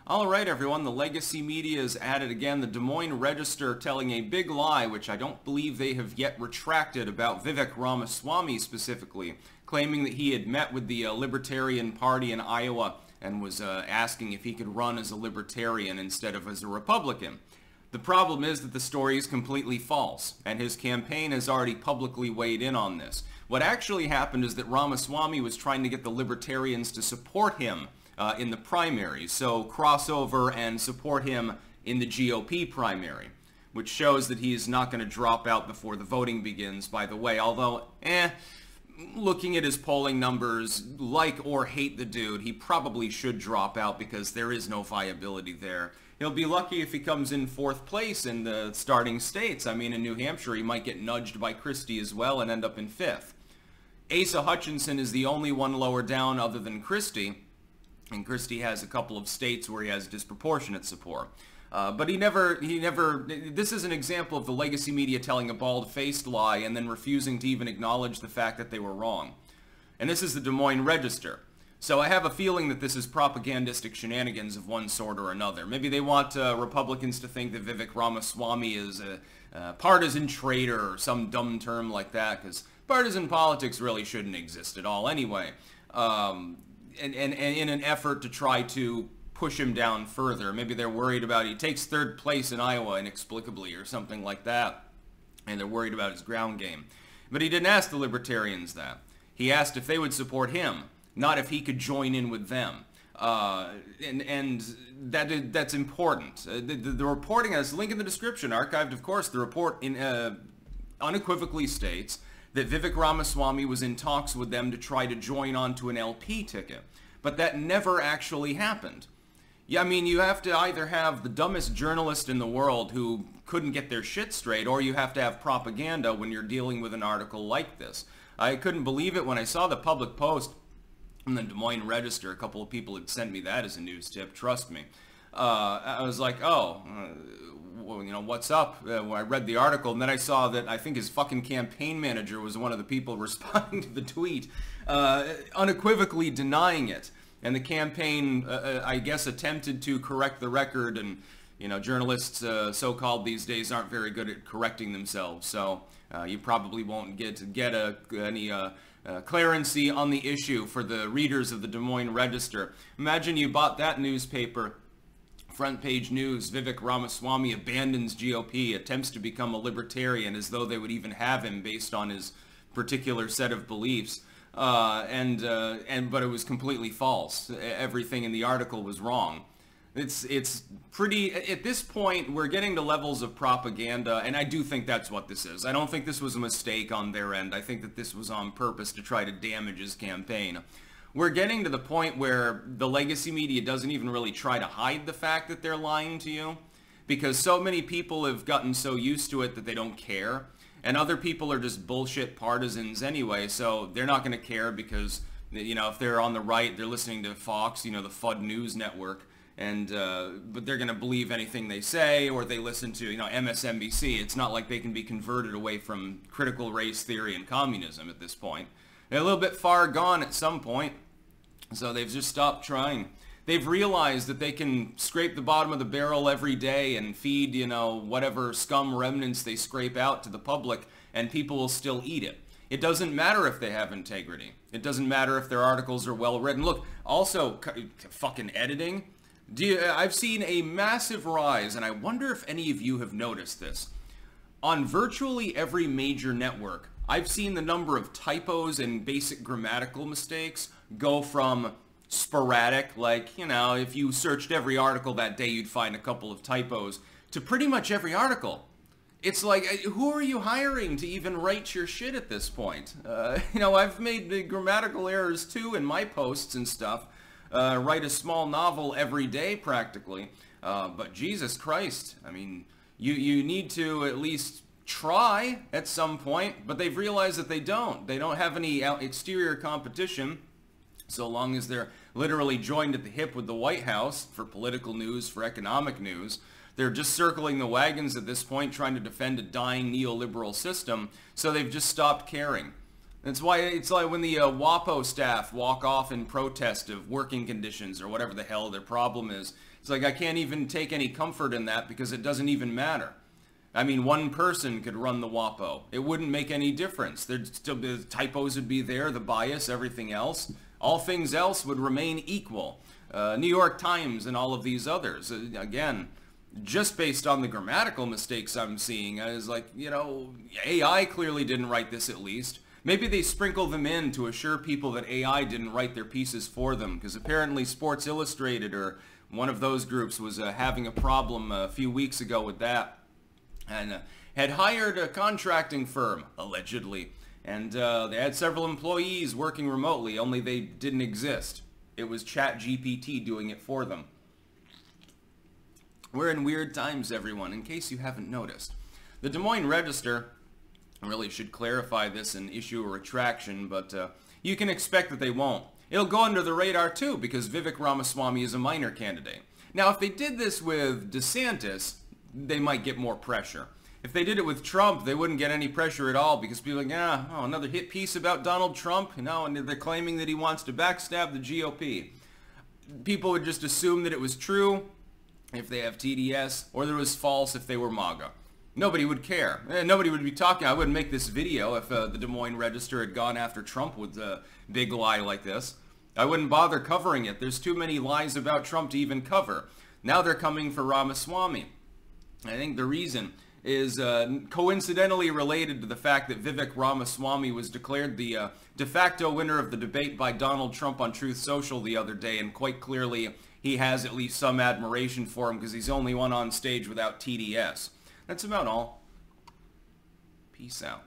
All right, everyone, the legacy media is at it again. The Des Moines Register telling a big lie, which I don't believe they have yet retracted, about Vivek Ramaswamy specifically, claiming that he had met with the Libertarian Party in Iowa and was asking if he could run as a Libertarian instead of as a Republican. The problem is that the story is completely false, and his campaign has already publicly weighed in on this. What actually happened is that Ramaswamy was trying to get the Libertarians to support him in the primaries, so cross over and support him in the GOP primary, which shows that he's not going to drop out before the voting begins, by the way, although, looking at his polling numbers, like or hate the dude, he probably should drop out because there is no viability there. He'll be lucky if he comes in 4th place in the starting states. I mean, in New Hampshire, he might get nudged by Christie as well and end up in 5th. Asa Hutchinson is the only one lower down other than Christie, and Christie has a couple of states where he has disproportionate support. But this is an example of the legacy media telling a bald-faced lie and then refusing to even acknowledge the fact that they were wrong. And this is the Des Moines Register. So I have a feeling that this is propagandistic shenanigans of one sort or another. Maybe they want Republicans to think that Vivek Ramaswamy is a partisan traitor or some dumb term like that, because partisan politics really shouldn't exist at all anyway. And in an effort to try to push him down further. Maybe they're worried about he takes 3rd place in Iowa inexplicably or something like that, and they're worried about his ground game. But he didn't ask the Libertarians that. He asked if they would support him, not if he could join in with them. And that's important. The reporting, as link in the description, archived of course, the report unequivocally states that Vivek Ramaswamy was in talks with them to try to join onto an LP ticket. But that never actually happened. Yeah, I mean, you have to either have the dumbest journalist in the world who couldn't get their shit straight, or you have to have propaganda when you're dealing with an article like this. I couldn't believe it when I saw the public post in the Des Moines Register. A couple of people had sent me that as a news tip, trust me. I was like, oh, well, you know, what's up? When I read the article, and then I saw that I think his fucking campaign manager was one of the people responding to the tweet, unequivocally denying it. And the campaign, I guess, attempted to correct the record, and, you know, journalists, so-called these days, aren't very good at correcting themselves, so you probably won't get any clearancy on the issue for the readers of the Des Moines Register. Imagine you bought that newspaper, front page news, Vivek Ramaswamy abandons GOP, attempts to become a libertarian, as though they would even have him based on his particular set of beliefs. But it was completely false. Everything in the article was wrong. It's pretty, at this point, we're getting to levels of propaganda, and I do think that's what this is. I don't think this was a mistake on their end. I think that this was on purpose to try to damage his campaign. We're getting to the point where the legacy media doesn't even really try to hide the fact that they're lying to you, because so many people have gotten so used to it that they don't care. And other people are just bullshit partisans anyway, so they're not going to care because, you know, if they're on the right, they're listening to Fox, you know, the FUD News Network, and but they're going to believe anything they say, or they listen to, you know, MSNBC. It's not like they can be converted away from critical race theory and communism at this point. They're a little bit far gone at some point, so they've just stopped trying. They've realized that they can scrape the bottom of the barrel every day and feed, you know, whatever scum remnants they scrape out to the public, and people will still eat it. It doesn't matter if they have integrity. It doesn't matter if their articles are well written. Look, also, fucking editing. I've seen a massive rise, and I wonder if any of you have noticed this. On virtually every major network, I've seen the number of typos and basic grammatical mistakes go from sporadic, like, you know, if you searched every article that day, you'd find a couple of typos, to pretty much every article. It's like, who are you hiring to even write your shit at this point? You know, I've made grammatical errors too in my posts and stuff. Write a small novel every day practically. But Jesus Christ, I mean, you need to at least try at some point, but they've realized that they don't. They don't have any exterior competition, so long as they're literally joined at the hip with the White House for political news, for economic news. They're just circling the wagons at this point, trying to defend a dying neoliberal system, so they've just stopped caring. That's why it's like when the WAPO staff walk off in protest of working conditions or whatever the hell their problem is. It's like I can't even take any comfort in that because it doesn't even matter. I mean, one person could run the WAPO. It wouldn't make any difference. There'd still the typos would be there, the bias, everything else. All things else would remain equal. New York Times and all of these others. Again, just based on the grammatical mistakes I'm seeing, I was like, you know, AI clearly didn't write this at least. Maybe they sprinkle them in to assure people that AI didn't write their pieces for them, because apparently Sports Illustrated or one of those groups was having a problem a few weeks ago with that, and had hired a contracting firm, allegedly, and they had several employees working remotely, only they didn't exist. It was ChatGPT doing it for them. We're in weird times, everyone, in case you haven't noticed. The Des Moines Register really should clarify this and issue a retraction, but you can expect that they won't. It'll go under the radar too, because Vivek Ramaswamy is a minor candidate. Now, if they did this with DeSantis, they might get more pressure. If they did it with Trump, they wouldn't get any pressure at all, because people are like, yeah, oh, another hit piece about Donald Trump, you know, and they're claiming that he wants to backstab the GOP. People would just assume that it was true if they have TDS, or that it was false if they were MAGA. Nobody would care. Nobody would be talking. I wouldn't make this video if the Des Moines Register had gone after Trump with a big lie like this. I wouldn't bother covering it. There's too many lies about Trump to even cover. Now they're coming for Ramaswamy. I think the reason is coincidentally related to the fact that Vivek Ramaswamy was declared the de facto winner of the debate by Donald Trump on Truth Social the other day, and quite clearly he has at least some admiration for him because he's the only one on stage without TDS. That's about all. Peace out.